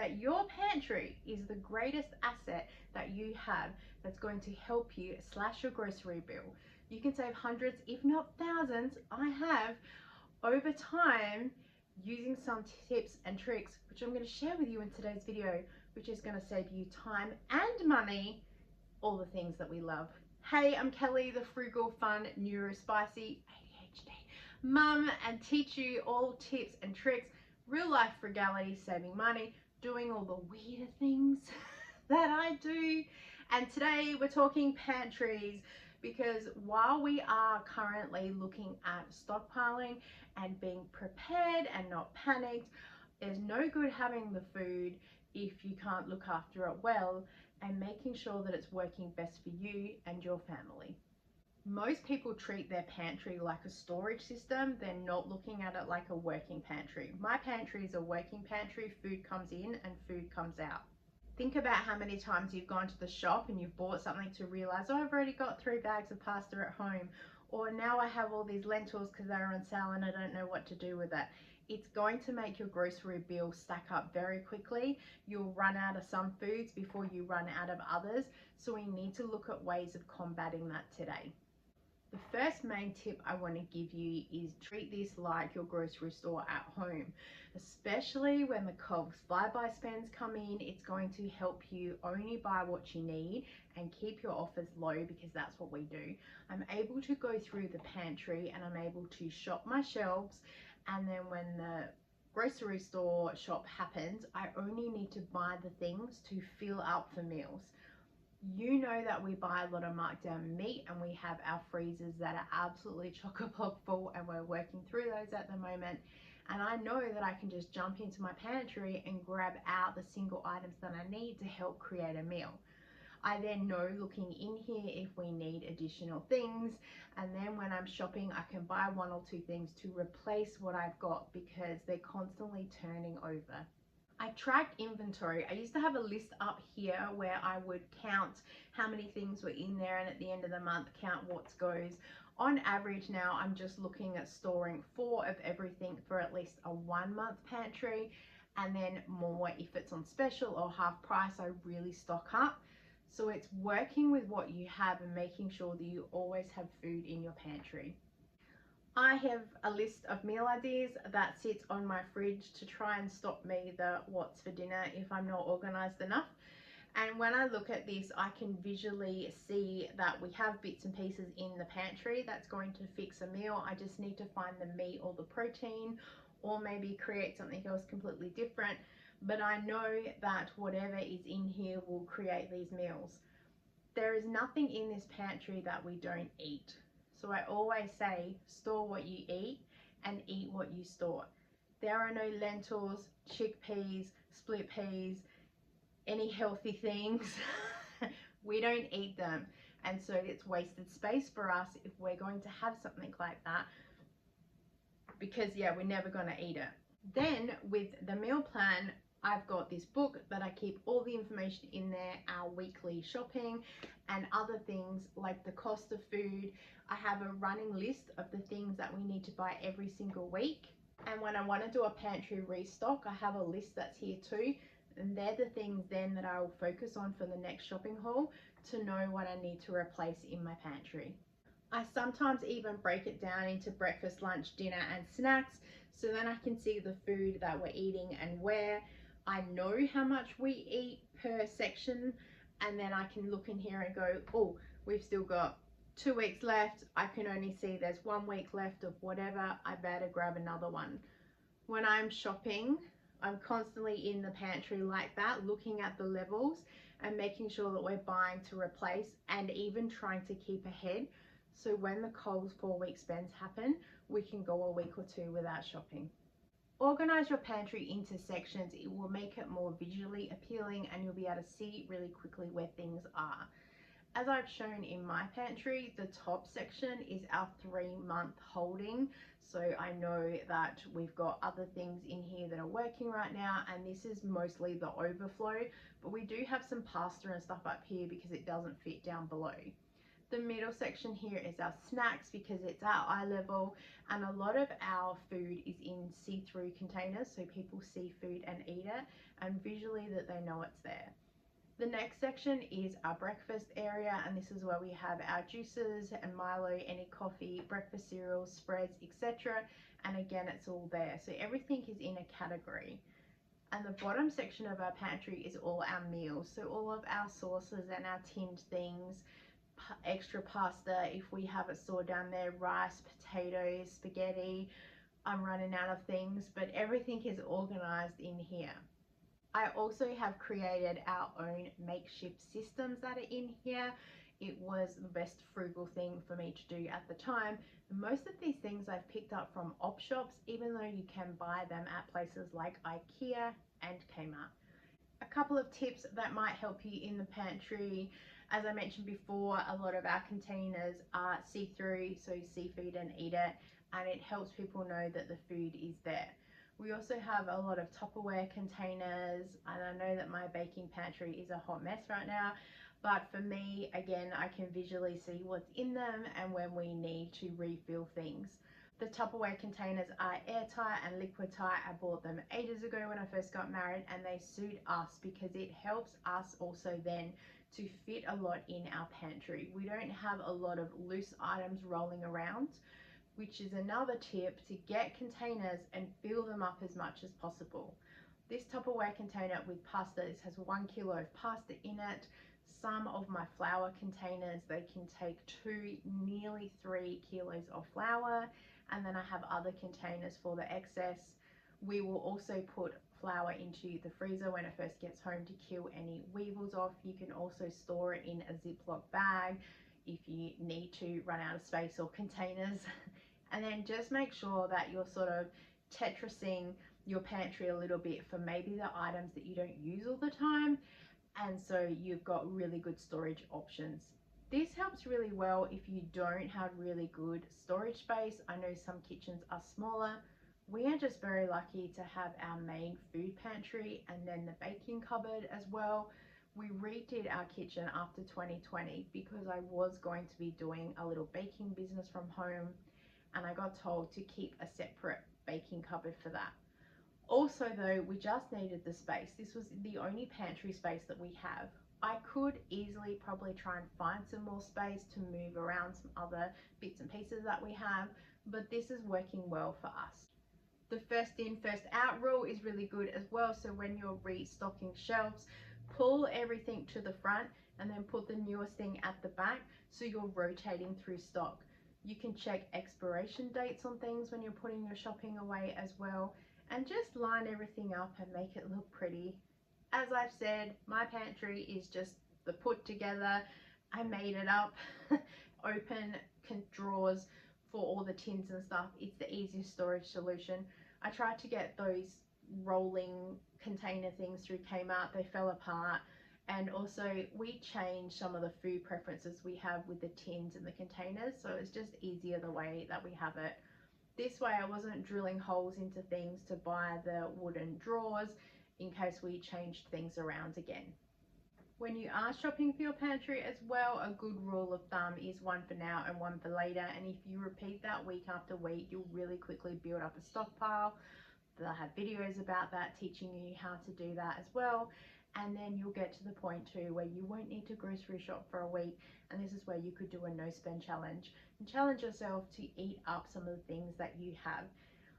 that your pantry is the greatest asset that you have that's going to help you slash your grocery bill. You can save hundreds, if not thousands, I have, over time, using some tips and tricks, which I'm going to share with you in today's video, which is going to save you time and money, all the things that we love. Hey, I'm Kelly, the frugal, fun, neurospicy, ADHD mum, and teach you all tips and tricks, real life frugality, saving money, doing all the weirder things that I do. And today we're talking pantries, because while we are currently looking at stockpiling and being prepared and not panicked, there's no good having the food if you can't look after it well and making sure that it's working best for you and your family. Most people treat their pantry like a storage system. They're not looking at it like a working pantry. My pantry is a working pantry. Food comes in and food comes out. Think about how many times you've gone to the shop and you've bought something to realize, oh, I've already got 3 bags of pasta at home, or now I have all these lentils because they're on sale and I don't know what to do with it. It's going to make your grocery bill stack up very quickly. You'll run out of some foods before you run out of others. So we need to look at ways of combating that today. The first main tip I want to give you is treat this like your grocery store at home, especially when the Coles fly-by spends come in. It's going to help you only buy what you need and keep your offers low, because that's what we do. I'm able to go through the pantry and I'm able to shop my shelves, and then when the grocery store shop happens, I only need to buy the things to fill up for meals. You know that we buy a lot of markdown meat and we have our freezers that are absolutely chock-a-block full, and we're working through those at the moment. And I know that I can just jump into my pantry and grab out the single items that I need to help create a meal. I then know, looking in here, if we need additional things, and then when I'm shopping I can buy 1 or 2 things to replace what I've got, because they're constantly turning over. I track inventory. I used to have a list up here where I would count how many things were in there, and at the end of the month count what goes. On average now I'm just looking at storing 4 of everything for at least a 1-month pantry, and then more if it's on special or half price. I really stock up. So it's working with what you have and making sure that you always have food in your pantry. I have a list of meal ideas that sits on my fridge to try and stop me the what's for dinner if I'm not organized enough. And when I look at this, I can visually see that we have bits and pieces in the pantry that's going to fix a meal. I just need to find the meat or the protein, or maybe create something else completely different. But I know that whatever is in here will create these meals. There is nothing in this pantry that we don't eat. So I always say, store what you eat and eat what you store. There are no lentils, chickpeas, split peas, any healthy things. We don't eat them. And so it's wasted space for us if we're going to have something like that, because yeah, we're never going to eat it. Then with the meal plan, I've got this book that I keep all the information in there, our weekly shopping and other things like the cost of food. I have a running list of the things that we need to buy every single week. And when I want to do a pantry restock, I have a list that's here too. And they're the things then that I will focus on for the next shopping haul to know what I need to replace in my pantry. I sometimes even break it down into breakfast, lunch, dinner and snacks, so then I can see the food that we're eating and where. I know how much we eat per section, and then I can look in here and go, oh, we've still got 2 weeks left. I can only see there's 1 week left of whatever. I better grab another one. When I'm shopping, I'm constantly in the pantry like that, looking at the levels and making sure that we're buying to replace, and even trying to keep ahead. So when the Coles 4-week spends happen, we can go a week or 2 without shopping. Organize your pantry into sections. It will make it more visually appealing and you'll be able to see really quickly where things are. As I've shown in my pantry, the top section is our 3-month holding. So I know that we've got other things in here that are working right now, and this is mostly the overflow, but we do have some pasta and stuff up here because it doesn't fit down below. The middle section here is our snacks because it's our eye level, and a lot of our food is in see-through containers so people see food and eat it, and visually that they know it's there. The next section is our breakfast area, and this is where we have our juices and Milo, any coffee, breakfast cereals, spreads, etc. And again, it's all there. So everything is in a category. And the bottom section of our pantry is all our meals. So all of our sauces and our tinned things, extra pasta if we have it stored down there, rice, potatoes, spaghetti. I'm running out of things, but everything is organized in here. I also have created our own makeshift systems that are in here. It was the best frugal thing for me to do at the time. Most of these things I've picked up from op shops, even though you can buy them at places like IKEA and Kmart. A couple of tips that might help you in the pantry. As I mentioned before, a lot of our containers are see-through, so see food and eat it, and it helps people know that the food is there. We also have a lot of Tupperware containers, and I know that my baking pantry is a hot mess right now, but for me, again, I can visually see what's in them and when we need to refill things. The Tupperware containers are airtight and liquid tight. I bought them ages ago when I first got married, and they suit us because it helps us also then to fit a lot in our pantry. We don't have a lot of loose items rolling around, which is another tip, to get containers and fill them up as much as possible. This Tupperware container with pasta, this has 1 kilo of pasta in it. Some of my flour containers, they can take 2, nearly 3 kilos of flour. And then I have other containers for the excess. We will also put flour into the freezer when it first gets home to kill any weevils off. You can also store it in a Ziploc bag if you need to run out of space or containers. And then just make sure that you're sort of Tetrising your pantry a little bit for maybe the items that you don't use all the time, and so you've got really good storage options. This helps really well if you don't have really good storage space. I know some kitchens are smaller. We are just very lucky to have our main food pantry and then the baking cupboard as well. We redid our kitchen after 2020 because I was going to be doing a little baking business from home, and I got told to keep a separate baking cupboard for that. Also though, we just needed the space. This was the only pantry space that we have. I could easily probably try and find some more space to move around some other bits and pieces that we have, but this is working well for us. The first in, first out rule is really good as well. So when you're restocking shelves, pull everything to the front and then put the newest thing at the back, so you're rotating through stock. You can check expiration dates on things when you're putting your shopping away as well, and just line everything up and make it look pretty. As I've said, my pantry is just the put together. I made it up. Open drawers for all the tins and stuff. It's the easiest storage solution. I tried to get those rolling container things through Kmart. They fell apart. And also we changed some of the food preferences we have with the tins and the containers, so it's just easier the way that we have it. This way I wasn't drilling holes into things to buy the wooden drawers in case we changed things around again. When you are shopping for your pantry as well, a good rule of thumb is 1 for now and 1 for later, and if you repeat that week after week, you'll really quickly build up a stockpile. They'll have videos about that teaching you how to do that as well. And then you'll get to the point too where you won't need to grocery shop for a week, and this is where you could do a no spend challenge and challenge yourself to eat up some of the things that you have.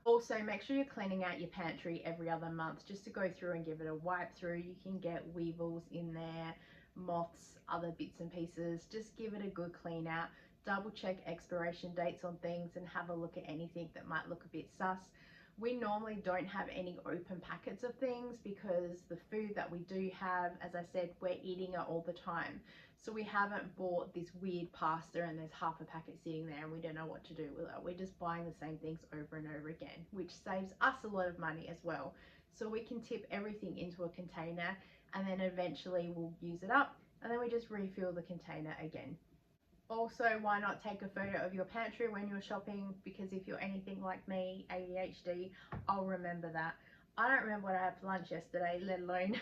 Also, make sure you're cleaning out your pantry every other month, just to go through and give it a wipe through. You can get weevils in there, moths, other bits and pieces. Just give it a good clean out. Double check expiration dates on things and have a look at anything that might look a bit sus. We normally don't have any open packets of things because the food that we do have, as I said, we're eating it all the time. So we haven't bought this weird pasta and there's half a packet sitting there and we don't know what to do with it. We're just buying the same things over and over again, which saves us a lot of money as well. So we can tip everything into a container and then eventually we'll use it up and then we just refill the container again. Also, why not take a photo of your pantry when you're shopping? Because if you're anything like me, ADHD, I'll remember that. I don't remember what I had for lunch yesterday, let alone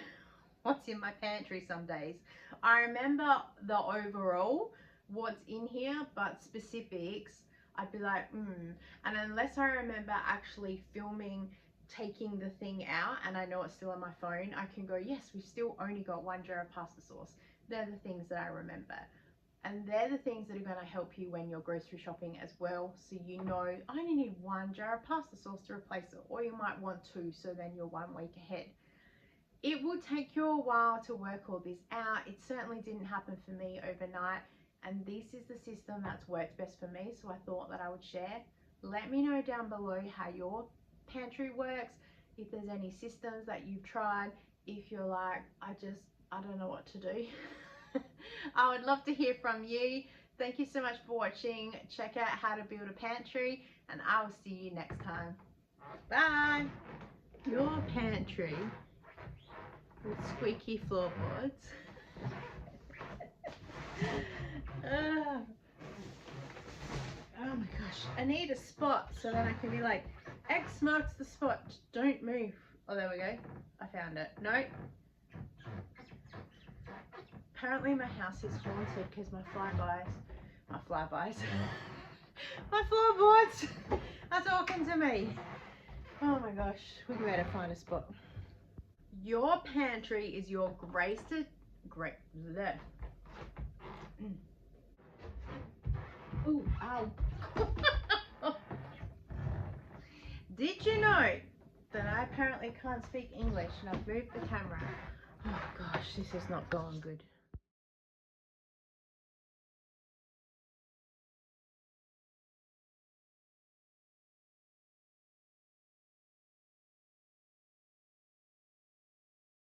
what's in my pantry some days. I remember the overall, what's in here, but specifics, I'd be like, And unless I remember actually filming, taking the thing out, and I know it's still on my phone, I can go, yes, we've still only got 1 jar of pasta sauce. They're the things that I remember. And they're the things that are going to help you when you're grocery shopping as well. So you know, I only need 1 jar of pasta sauce to replace it, or you might want 2, so then you're 1 week ahead. It will take you a while to work all this out. It certainly didn't happen for me overnight, and this is the system that's worked best for me, so I thought that I would share. Let me know down below how your pantry works, if there's any systems that you've tried, if you're like, I don't know what to do. I would love to hear from you. Thank you so much for watching. Check out how to build a pantry, and I will see you next time. Bye. Your pantry with squeaky floorboards. Oh my gosh, I need a spot so that I can be like, X marks the spot, don't move. Oh, there we go, I found it. No, apparently my house is haunted because my floorboards are talking to me. Oh my gosh, we better find a spot. Your pantry is your Ooh, ow. Did you know that I apparently can't speak English and I've moved the camera? Oh gosh, this is not going good.